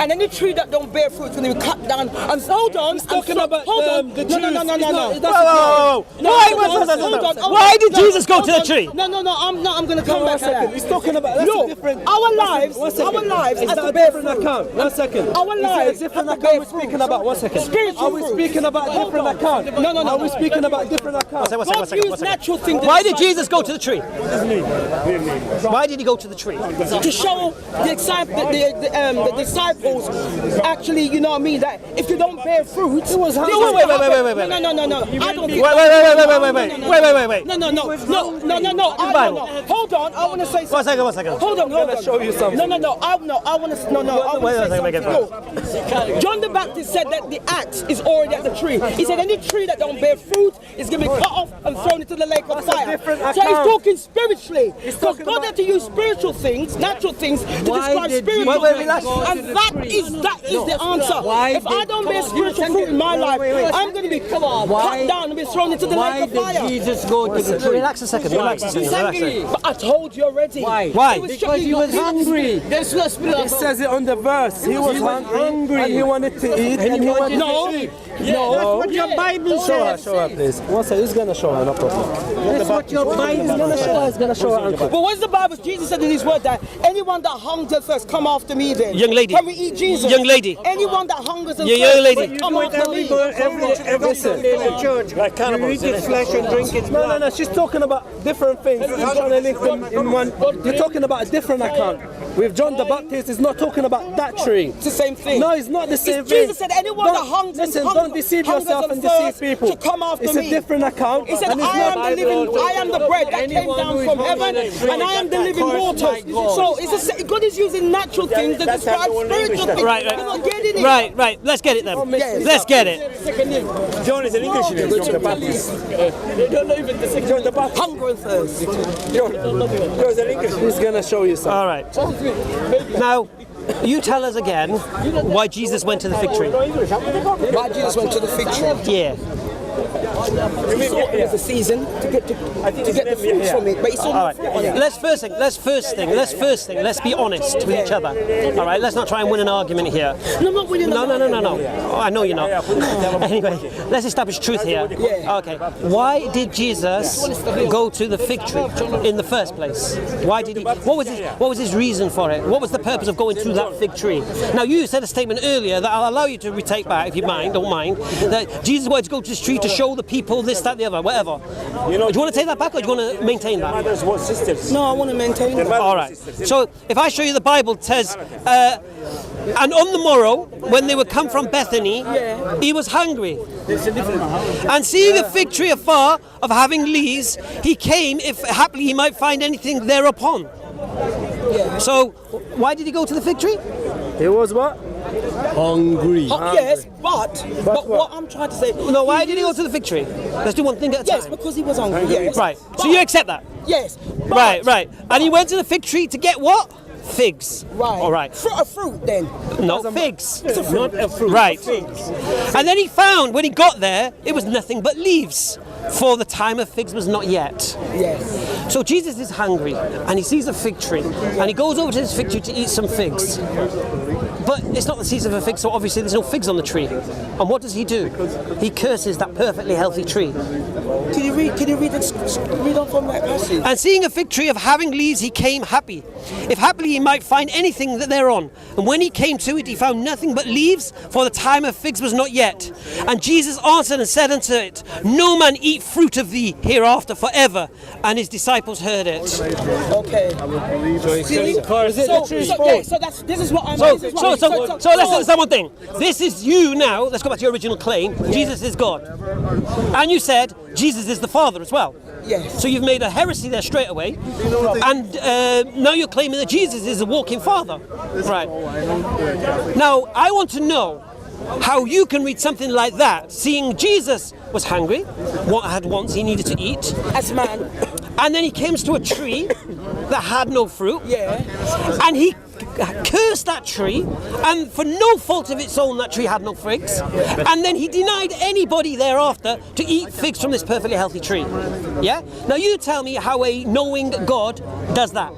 And any tree that don't bear fruit is going to be cut down. And hold on. He's talking about the Jews. No. Why did Jesus go to the tree? No. I'm going to come back to that. He's talking about that's different. Our lives is that a different account. 1 second. Our lives is a different account we're speaking about. 1 second. Spiritual Are we speaking about a different account? No. Are we speaking about different accounts? God used natural things. Why did Jesus go to the tree? Why did he go to the tree? To show the disciples, actually, you know what I mean, that if you don't bear fruit, it was wait. No. I don't think. Wait. No. Hold on. I want to say something. 1 second. Hold on. I'm gonna show you something. No. I want to. Wait a second. John the Baptist said that the axe is already at the tree. He said any tree that don't bear fruit is going to be cut off and thrown into the lake of fire. So he's talking spiritually. Because God had to use spiritual things, natural things, to describe spiritual things. And that is the answer. If I don't bear spiritual fruit in my life, I'm going to be cut down and be thrown into the lake of fire. Why did Jesus go to the tree? Relax a second. But I told you already. Why? Because he was hungry. It says it on the verse. He was hungry and he wanted to eat. And he wanted to eat. No, that's what your Bible says. Show her, please. One second, he's gonna show her, no problem. That's what your Bible says. He's gonna show her. But what's the Bible? Jesus said in his word that anyone that hungers and thirsts, come after me then. Young lady. Can we eat Jesus? Young lady. Anyone that hungers and Young thirsts, lady. come after me. Every Sunday in the church. You eat its flesh and drink its blood. No. She's talking about different things. You're trying to link them in one. You're talking about a different account. With John the Baptist, it's not talking about that tree. It's the same thing. No, it's not the same thing. Jesus said anyone that hungers listen, don't deceive yourself and deceive people. to come after it's me. a different account. He said, I am the bread that came down from heaven, and I am the living waters. So it's God is using natural things to describe spiritual things. Right. Let's get it then. Let's get it. John is an English name. John the Baptist. They don't know even the John the Baptist. Hunger and thirst. John is an English. He's gonna show you something. All right. Now, you tell us again why Jesus went to the fig tree. Why Jesus went to the fig tree? Yeah. He thought it was a season to get the fruits from it, but he saw no fruit on it. Let's first thing. Let's be honest with each other. All right. Let's not try and win an argument here. No, I'm not winning. No. Oh, I know you're not. Anyway, let's establish truth here. Yeah. Okay. Why did Jesus go to the fig tree in the first place? Why did he? What was his reason for it? What was the purpose of going to that fig tree? Now, you said a statement earlier that I'll allow you to retake back if you don't mind. That Jesus wanted to go to this tree to show the people this, that, the other, whatever. Do you want to take that back, or do you want to maintain that? Mothers want sisters. No, I want to maintain it. All right. So if I show you the Bible, it says, and on the morrow, when they would come from Bethany, he was hungry. And seeing a fig tree afar, of having leaves, he came, if haply he might find anything thereupon. So, why did he go to the fig tree? He was what? Hungry. Yes, but what I'm trying to say. No, why did he go to the fig tree? Let's do one thing at a time. Yes, because he was hungry. Yes. Right. So you accept that? Yes. Right. And he went to the fig tree to get what? Figs. Right. All right. A fruit then. No, figs. It's a fruit. Not a fruit. Right. And then he found, when he got there, it was nothing but leaves, for the time of figs was not yet. Yes. So Jesus is hungry, and he sees a fig tree, and he goes over to this fig tree to eat some figs. But it's not the season for figs, so obviously there's no figs on the tree. And what does he do? He curses that perfectly healthy tree. Can you read on from that passage? And seeing a fig tree of having leaves, he came happy, if happily he might find anything that thereon. And when he came to it, he found nothing but leaves, for the time of figs was not yet. And Jesus answered and said unto it, No man eat fruit of thee hereafter forever. And his disciples heard it. Okay. This is what I'm saying. So let's understand one thing. This is you now. Let's go back to your original claim. Jesus is God. And you said Jesus is the Father as well. Yes. So you've made a heresy there straight away. And now you're claiming that Jesus is a walking Father. Right. Now, I want to know how you can read something like that, seeing Jesus was hungry, what had once he needed to eat. As man. And then he comes to a tree that had no fruit. Yeah. And he cursed that tree, and for no fault of its own, that tree had no figs. And then he denied anybody thereafter to eat figs from this perfectly healthy tree. Yeah? Now you tell me how a knowing God does that.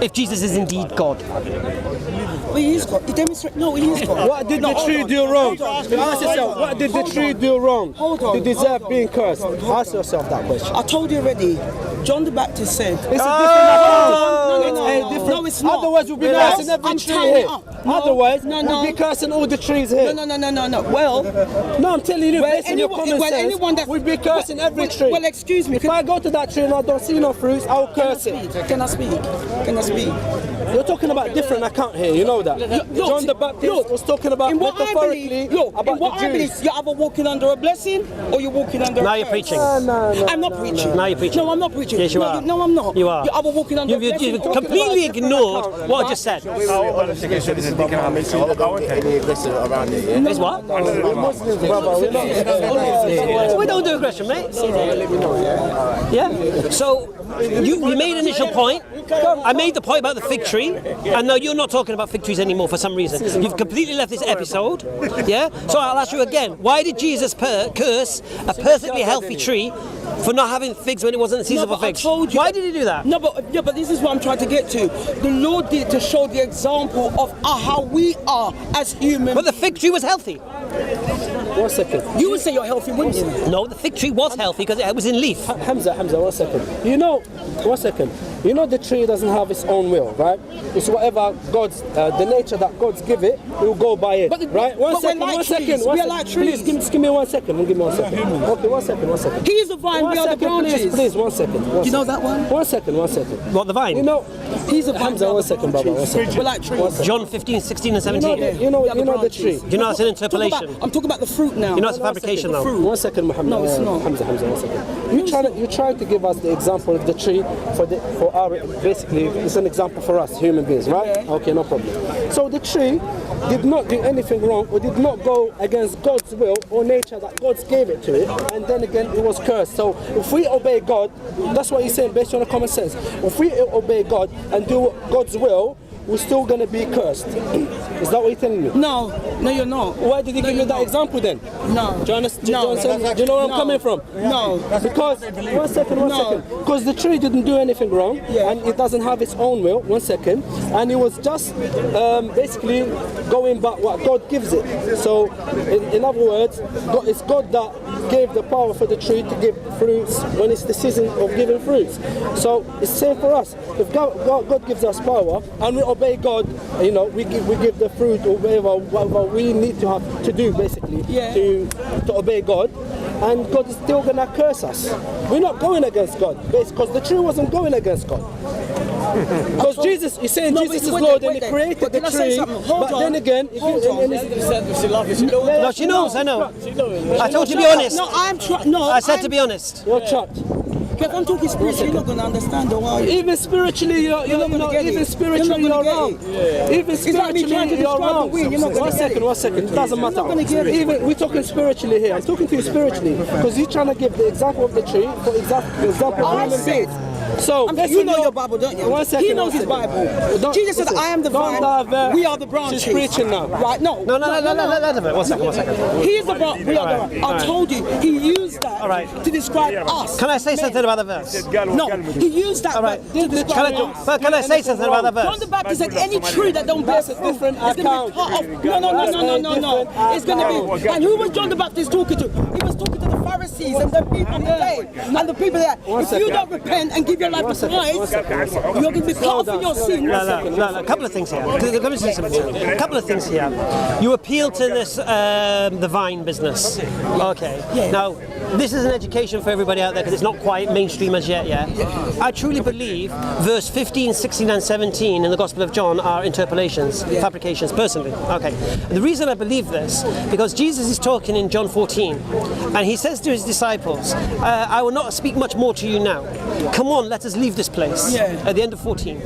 If Jesus is indeed God. But he is God. He demonstrates. No, he is God. What did the tree do wrong? Ask yourself, what did the tree do wrong to deserve being cursed? Ask yourself that question. I told you already. John the Baptist said. It's a different account. No, it's not. Otherwise, we'll be cursing every tree here. Otherwise, we'll be cursing all the trees here. No. Well, no, I'm telling you, based on your common sense, we'll be cursing every tree. Well, excuse me. If I go to that tree and I don't see no fruits, I'll curse it. Can I speak? Can I speak? You're talking about a different account here, you know that. John the Baptist was talking about metaphorically about in what the I believe, Jews. you're either walking under a blessing or you're walking under Now a you're curse. preaching. No. I'm not preaching. Now you're preaching. No, I'm not preaching. Yes, you are. No, I'm not. You are. You're either walking under a blessing You've or completely ignored what I just said. This is the deacon I'm into. Don't get any aggressive around it, yeah? Is what? We're Muslims, brother. We're not. We don't do aggression, mate. Yeah. So you made an initial point. I made the point about the fig tree, and now you're not talking about fig trees anymore for some reason. You've completely left this episode. Yeah. So I'll ask you again. Why did Jesus curse a perfectly healthy tree for not having figs when it wasn't the season for figs? Why did he do that? No, but this is what I'm trying to get to. The Lord did to show the example of how we are as humans. But the fig tree was healthy. 1 second. You would say you're healthy, wouldn't you? No, the fig tree was healthy because it was in leaf. Hamza, 1 second. You know, 1 second. You know the tree doesn't have its own will, right? It's whatever God's, the nature that God's give it, it will go by it, right? One second. We are like trees. Please, give me 1 second. Give me 1 second. Okay, 1 second. He is the vine, we are the branches. Please, 1 second. You know that one? 1 second. What, the vine? You know, he's a vine. Hamza, 1 second, Baba, 1 second. We're like trees. John 15, 16 and 17. You know the tree. Do you know that's an interpolation? I'm talking about the fruit now. You know it's a fabrication though. 1 second, Muhammad. No, it's not. Hamza, 1 second. You're trying to give us the example of the tree for our, basically, it's an example for us, human beings, right? Yeah. Okay, no problem. So the tree did not do anything wrong or did not go against God's will or nature that God gave it to it, and then again it was cursed. So if we obey God, that's what he's saying based on the common sense. If we obey God and do God's will, we're still going to be cursed. Is that what you're telling me? No, you're not. Why did he give me that example then? No. Do you understand? Do you know where I'm coming from? No. Because, 1 second. Because the tree didn't do anything wrong, and it doesn't have its own will. 1 second. And it was just basically going back what God gives it. So, in other words, it's God that gave the power for the tree to give fruits when it's the season of giving fruits. So, it's the same for us. If God gives us power, and we obey God, you know, we give the fruit or whatever we need to have to do basically to obey God, and God is still gonna curse us. We're not going against God, because the tree wasn't going against God. Because Jesus, he's saying Jesus is Lord and he created the tree, but then again, No, she knows, I know. I told you to be honest. No, I'm trying. No, I said to be honest. you're trapped. If I'm talking spiritually, you're not going to understand, though, are you? Even spiritually, you're not gonna get it. even spiritually, You're not you're gonna wrong. get Even It's like me trying to spiritually, you're describe the wrong. wind, you're not gonna get it. 1 second. It doesn't matter. not gonna get it. Even we're talking spiritually here. I'm talking to you spiritually because you're trying to give the example of the tree for example of human beings. So You know your Bible, don't you? 1 second. He knows his Bible. Jesus said, I am the vine, we are the branches. She's preaching now. Right, no. No. 1 second. He is the branch, we are the vine. I told you, he used that to describe us. Can I say something about the verse? No, he used that to describe us. Can I say something about the John verse? the Baptist said any tree that don't bear fruit is going to be cut off. No. It's going to be. And who was John the Baptist talking to? He was talking to the Pharisees and the people of the day. And the people there. If you don't repent and give your life to Christ, you're going to be cut off in your sin. No. A couple of things here. Let me say something. A couple of things here. You appeal to this, the vine business. Okay. Now, this is an education for everybody out there because it's not quite mainstream as yet, I truly believe verse 15, 16 and 17 in the Gospel of John are interpolations, fabrications, personally. Okay. The reason I believe this, because Jesus is talking in John 14 and he says to his disciples, I will not speak much more to you now. Come on, let us leave this place at the end of 14.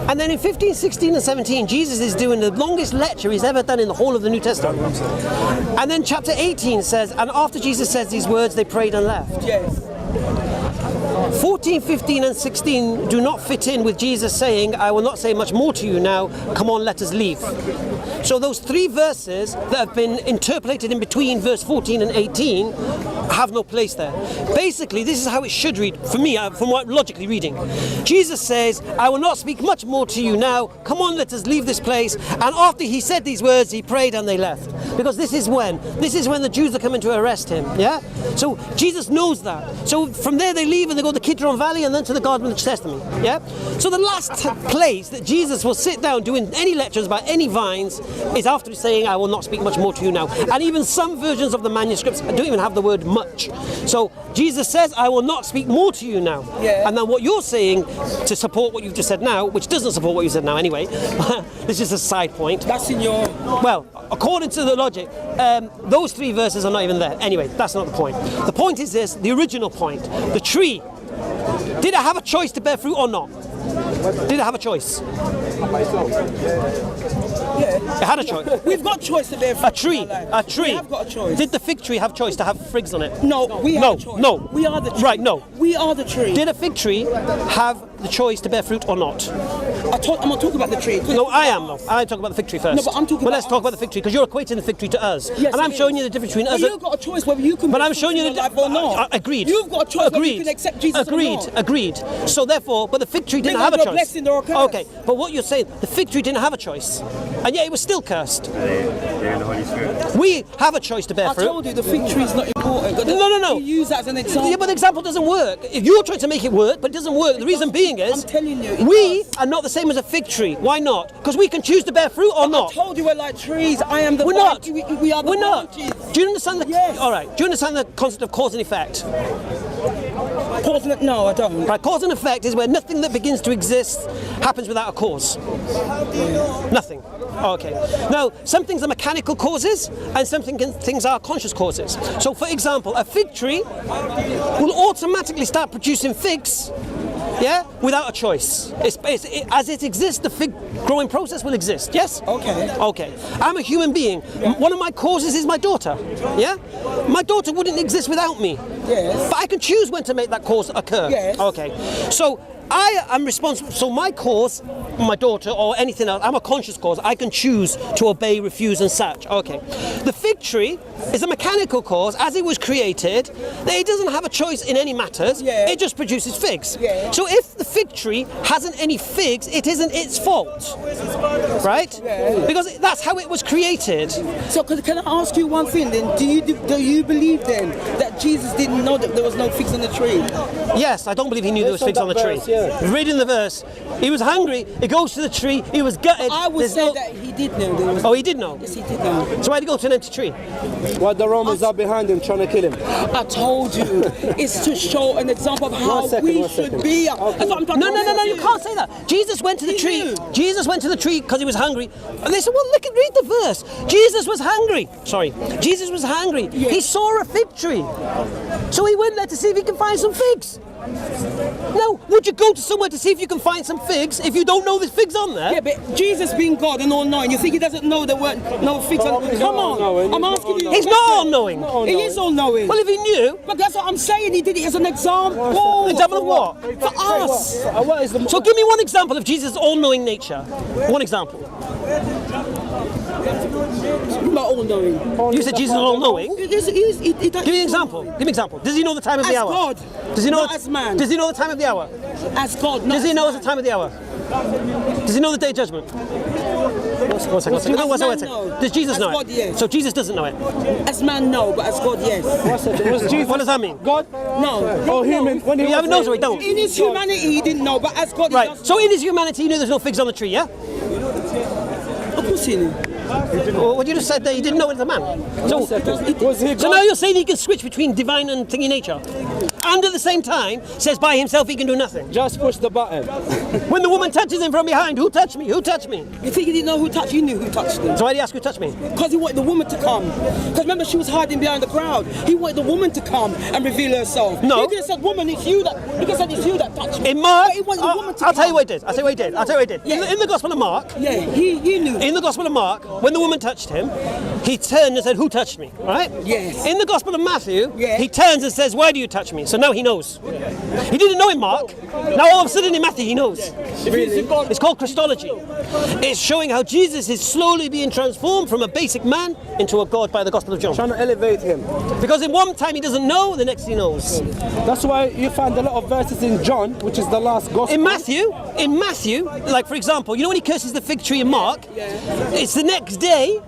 And then in 15, 16 and 17, Jesus is doing the longest lecture he's ever done in the whole of the New Testament. And then chapter 18 says, and after Jesus says these words, they prayed and left. 14, 15 and 16 do not fit in with Jesus saying, I will not say much more to you now, come on, let us leave. So those 3 verses that have been interpolated in between verse 14 and 18 have no place there. Basically, this is how it should read, for me, from what I'm logically reading. Jesus says, I will not speak much more to you now. Come on, let us leave this place. And after he said these words, he prayed and they left. Because this is when the Jews are coming to arrest him. Yeah? So Jesus knows that. So from there they leave and they go to Kidron Valley and then to the Garden of Gethsemane. Yeah? So the last place that Jesus will sit down doing any lectures about any vines is after saying, I will not speak much more to you now. And even some versions of the manuscripts don't even have the word much. So Jesus says, I will not speak more to you now. Yeah. And then what you're saying to support what you've just said now, which doesn't support what you said now anyway, this is a side point. That's in your... Well, according to the logic, those 3 verses are not even there. Anyway, that's not the point. The point is this, the original point. The tree, did it have a choice to bear fruit or not? Did it have a choice? Yeah. It had a choice. We've got choice to bear fruit. A tree. We have got a choice. Did the fig tree have choice to have figs on it? No, we have a choice. No. We are the tree. Right, no. We are the tree. Did a fig tree have the choice to bear fruit or not? I'm not talking about the tree. No, I am. No, I'm talking about the fig tree first. No, but I'm talking Well, about let's talk about the fig tree because you're equating the fig tree to us, Yes, and I'm it showing is. you the difference between us. But you've got a choice whether you can. But I'm showing you the life or not. Agreed. You've got a choice whether you can accept Jesus or not. Agreed. So therefore, but the fig tree didn't Then have a either choice. blessing or a curse. Okay, but what you're saying, the fig tree didn't have a choice, and yet it was still cursed. They're in the Holy Spirit. We have a choice to bear I fruit. told you the fig tree is not important. But No. You use that as an example. Yeah, but the example doesn't work. If you're trying to make it work, but it doesn't work, the reason being is I'm telling you, it we does. are not the same as a fig tree. Why not? Because we can choose to bear fruit or I not. told you we're like trees. I am the We're vine. not. We are the We're not. branches. Do you understand the? Yes. All right. Do you understand the concept of cause and effect? No, I don't. Right. Cause and effect is where nothing that begins to exist happens without a cause. Nothing. Okay. Now, some things are mechanical causes, and some things are conscious causes. So, for example, a fig tree will automatically start producing figs. Yeah, without a choice. As it exists, the fig growing process will exist. Yes. Okay. Okay. I'm a human being. One of my causes is my daughter. Yeah. My daughter wouldn't exist without me. Yes. But I can choose when to make that cause occur. Yes. Okay. So I am responsible. So my cause, my daughter or anything else, I'm a conscious cause. I can choose to obey, refuse, and such. Okay. The fig tree is a mechanical cause. As it was created, it doesn't have a choice in any matters. Yeah. It just produces figs. Yeah. So if the fig tree hasn't any figs, it isn't its fault, right? Yeah. Because that's how it was created. So can I ask you one thing then? Do you believe then that Jesus didn't know that there was no figs on the tree? Yes, I don't believe he knew there was figs on the tree. Verse, yeah. Reading the verse, he was hungry. He goes to the tree. He was gutted. I would There's say no- that he did know there was. Oh, he did know. Yes, he did know. So why'd he go to an empty tree? While the Romans are behind him trying to kill him. I told you, it's to show an example of how we should be. That's what I'm talking No, about. you can't say that. Jesus went to the He tree. knew. Jesus went to the tree because he was hungry. And they said, well, read the verse. Jesus was hungry. Sorry. Jesus was hungry. Yeah. He saw a fig tree. So he went there to see if he can find some figs. Now, would you go to somewhere to see if you can find some figs if you don't know there's figs on there? Yeah, but Jesus being God and all-knowing, you think he doesn't know there weren't no figs on? Come on, I'm asking you. He's not all-knowing. He is all-knowing. Well, if he knew, But that's what I'm saying. He did it as an example. example of what? For us. What is the So give me one example of Jesus' all-knowing nature. One example. Not all-knowing. You said Jesus is all-knowing. Give Give me an example. Give me an example. Does he know the time of the As hour? God, Does he know? not as man. Does he know the time of the hour? As God, not Does he as know man. the time of the hour? Does he know the day of judgment? One second. As man, no. Does Jesus As know God, it? yes. So Jesus doesn't know it. As man, no, but as God, yes. What does that mean? God? No. Oh, human. When he You haven't known, so he don't. In his humanity, he didn't know, but as God, he Right. does. So in his humanity, he knew there's no figs on the tree. Yeah. Of course he knew. Well, what you just said there, you didn't know it as a man. So Was he So God? now you're saying he can switch between divine and thingy nature, and at the same time says by himself he can do nothing. Just push the button. When the woman touches him from behind, who touched me? Who touched me? You think he didn't know who touched? He knew who touched him. So why did he ask who touched me? Because he wanted the woman to come. Because remember, she was hiding behind the crowd. He wanted the woman to come and reveal herself. No. He could have said, woman, it's you that. He could have said, it's you that touched me. In Mark, But he wanted the woman to I'll tell you come. what he did. I'll tell you what he did. I'll tell you what he did. Yeah. In the Gospel of Mark, Yeah, he knew. in the Gospel of Mark, when the woman touched him, he turned and said, who touched me? Right? Yes. In the Gospel of Matthew, Yeah. he turns and says, why do you touch me? So now he knows. He didn't know in Mark. Now all of a sudden in Matthew he knows. Really? It's called Christology. It's showing how Jesus is slowly being transformed from a basic man into a God by the Gospel of John. Trying to elevate him. Because in one time he doesn't know, the next he knows. That's why you find a lot of verses in John, which is the last gospel. In Matthew, like for example, you know when he curses the fig tree in Mark, it's the next day.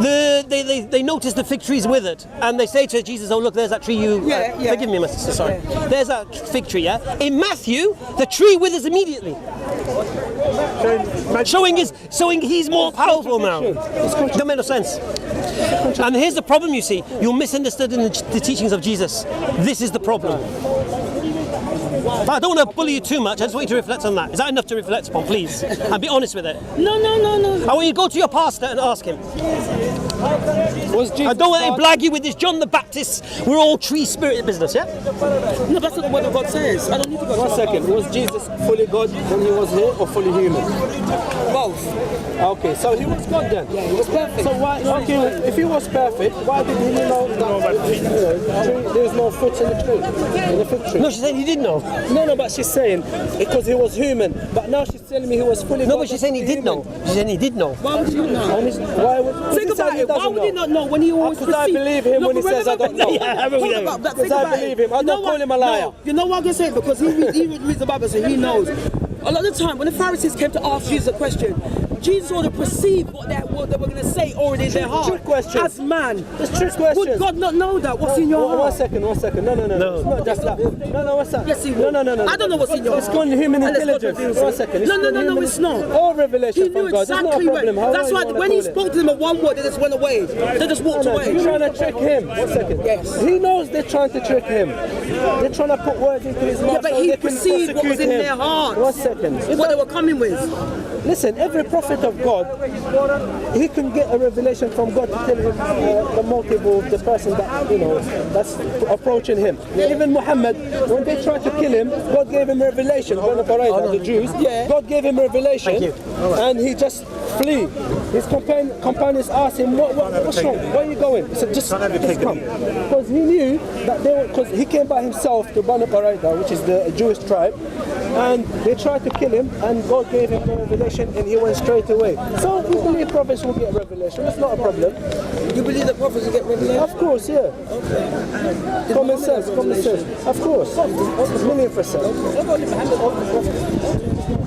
They notice the fig tree's withered, and they say to Jesus, "Oh look, there's that tree you." Forgive me, my sister. Sorry. There's that fig tree. Yeah. In Matthew, the tree withers immediately, showing he's more powerful now. Don't make no sense. And here's the problem. You see, you're misunderstanding the teachings of Jesus. This is the problem. But I don't want to bully you too much. I just want you to reflect on that. Is that enough to reflect upon, please? And be honest with it. No. I want you to go to your pastor and ask him. Was Jesus I don't want to blag you with this John the Baptist, we're all tree spirited business, yeah? No, that's not what the word of God says. I don't need to go. 1 second. Was Jesus fully God when he was here, or fully human? Both. Okay, so he was God then. Yeah, he was perfect. So why? Okay, if he was perfect, why did he know that there was no fruits in the tree, in the fig tree? No, she said he did know. No, but she's saying because he was human. But now she's telling me he was fully. No, God, but she's saying he did know. She's saying he did know. Why would you not know? Why would? Think about it. Why would he not know when he always Because I believe him when he says I don't know. Because I believe him. I don't call him a liar. No, you know what I'm going to say? Because he reads the Bible and he knows. A lot of the time, when the Pharisees came to ask Jesus a question, Jesus already perceived what they were going to say already in their heart. Trick question. As man. It's trick question. Would God not know that? What's in your heart? 1 second. No. It's not just that. No, what's that? Yes, he would. No. I don't know what's in your It's heart. called human Unless God intelligence. reveals it. 1 second. No, it's not. All revelation He knew from God. exactly There's no problem. That's why when he spoke to them in one word, they just went away. They just walked away. They're trying to trick him. 1 second. Yes. He knows they're trying to trick him. They're trying to put words into his mouth. Yeah, but so he they can perceived what was in prosecute him. their hearts. 1 second. What they were coming with. Listen, every prophet of God, he can get a revelation from God to tell him the motive of the person that, that's approaching him. Even Muhammad, when they tried to kill him, God gave him revelation. The Jews, God gave him revelation, and he just flee. His companions asked him, what's wrong? Where are you going? He said, just come. Because he knew that because he came by himself to Banu Qurayza, which is the Jewish tribe, and they tried to kill him, and God gave him the revelation, and he went straight away. So we believe prophets will get revelation. It's not a problem. You believe that prophets will get revelation? Of course, yeah. Okay. Common sense. Of course. 1,000,000%.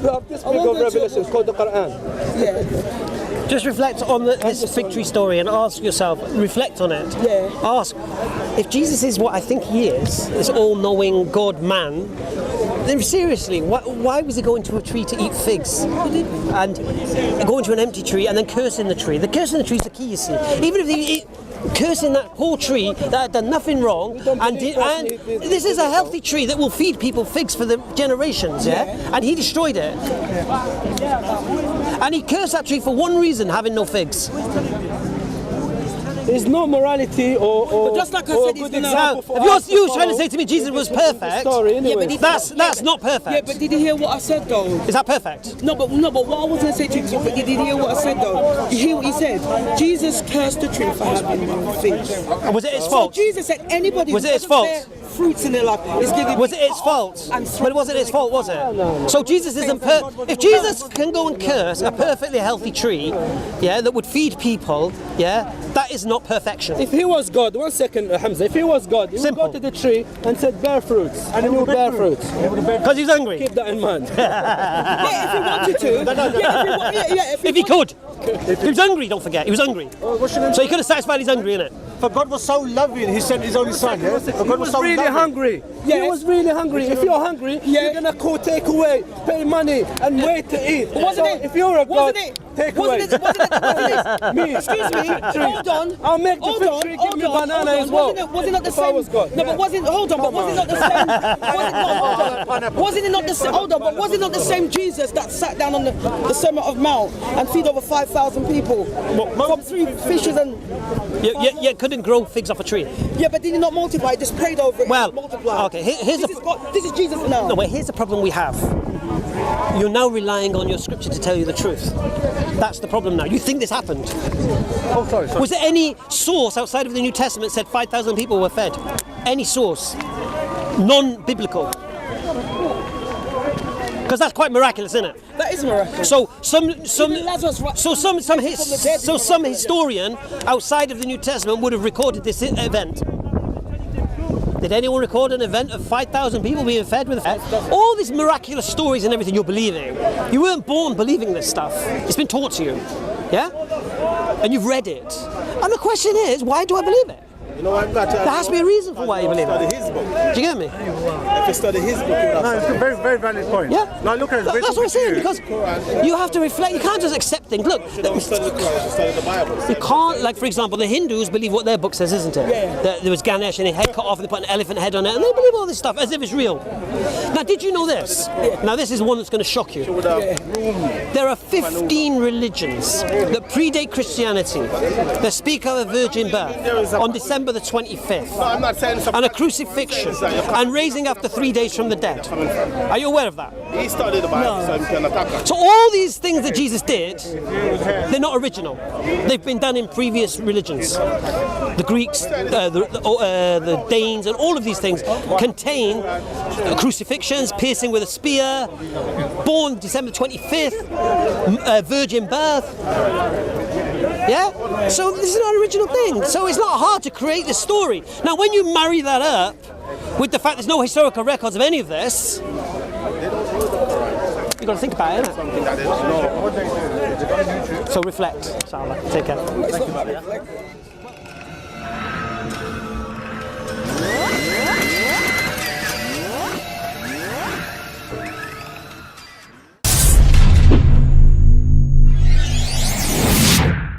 We have this book of revelation called the Quran. Yeah. Just reflect on this fig tree story and ask yourself, reflect on it. Yeah. Ask, if Jesus is what I think he is, this all-knowing God-man, then seriously, why was he going to a tree to eat figs? And going to an empty tree and then cursing the tree? The cursing the tree is the key, you see. Even if he cursing that poor tree that had done nothing wrong, and this is a healthy tree that will feed people figs for the generations, and he destroyed it. And he cursed that tree for one reason, having no figs. There's no morality or just like I or said, good he's example for If us to you're trying to follow. say to me Jesus was perfect, Story, anyway. Yeah, that's not perfect. Yeah, but did you hear what I said though? Is that perfect? No, but what I was going to say to you, but did you hear what I said though? You hear what he said? Jesus cursed the tree for having figs. And was it his So fault? Jesus said anybody Was who it his doesn't fault? bear fruits in their life is giving. Was it its fault? But it wasn't its fault, was it? So Jesus isn't if Jesus can go and curse a perfectly healthy tree, that would feed people, that is not perfection. If he was God, 1 second, Hamza, if he was God, he would Simple. go to the tree and said bear fruits, and he would bear fruits. Because he's hungry. Keep that in mind. Yeah, if he wanted to. If he could. He was hungry, don't forget. He was hungry. So he could have satisfied his hungry, innit? For God was so loving, he sent his only son. Yeah? For He God was so really loving. hungry. Yes. He was really hungry. If you're hungry, you're gonna call take away, pay money, and wait to eat. Wasn't So it? if you're a God, Wasn't it? take Wasn't away. it? Me. Excuse me. Hold on. I'll make the Hold fig on. tree give Hold me on. banana Hold as on. well. Was it not the If I same? was God. No, but wasn't. Hold on. But was it not the same? Wasn't it not the same? Hold on. But was it not the same Jesus that sat down on the Sermon of Mount and feed over 5,000 people from 3 fishes and? You couldn't grow figs off a tree. Yeah, but did he not multiply? He just prayed over it. Well, and multiplied. okay, here's This is Jesus now. No, wait, here's the problem we have. You're now relying on your scripture to tell you the truth. That's the problem now. You think this happened. Oh, sorry. Was there any source outside of the New Testament said 5,000 people were fed? Any source? Non-biblical. Because that's quite miraculous, isn't it? That is miraculous. So some historian outside of the New Testament would have recorded this event. Did anyone record an event of 5,000 people being fed with all these miraculous stories and everything you're believing? You weren't born believing this stuff. It's been taught to you, yeah? And you've read it. And the question is, why do I believe it? You know, I'm not. There has to be a reason for why you believe Study it. his book. Do you get me? If you study his book, you No, it's a very, very valid point. Yeah. Now look at it. That's what I'm saying, because you have to reflect. You can't just accept things. Look, you don't study the Quran, you study the Bible. you can't, like for example, the Hindus believe what their book says, isn't it? Yeah. That there was Ganesh and his head cut off and they put an elephant head on it, and they believe all this stuff as if it's real. Now, did you know this? Now, this is one that's going to shock you. There are 15 religions that predate Christianity that speak of a virgin birth on December the 25th. No, I'm not saying something. And a crucifixion and raising after 3 days from the dead. Are you aware of that? He studied the Bible, so he can attack us. So all these things that Jesus did, they're not original. They've been done in previous religions. The Greeks, the Danes, and all of these things contain crucifixions, piercing with a spear, born December 25th, virgin birth. Yeah? So this is not an original thing. So it's not hard to create this story. Now, when you marry that up with the fact there's no historical records of any of this, you've got to think about it, innit? So reflect, inshallah. Take care.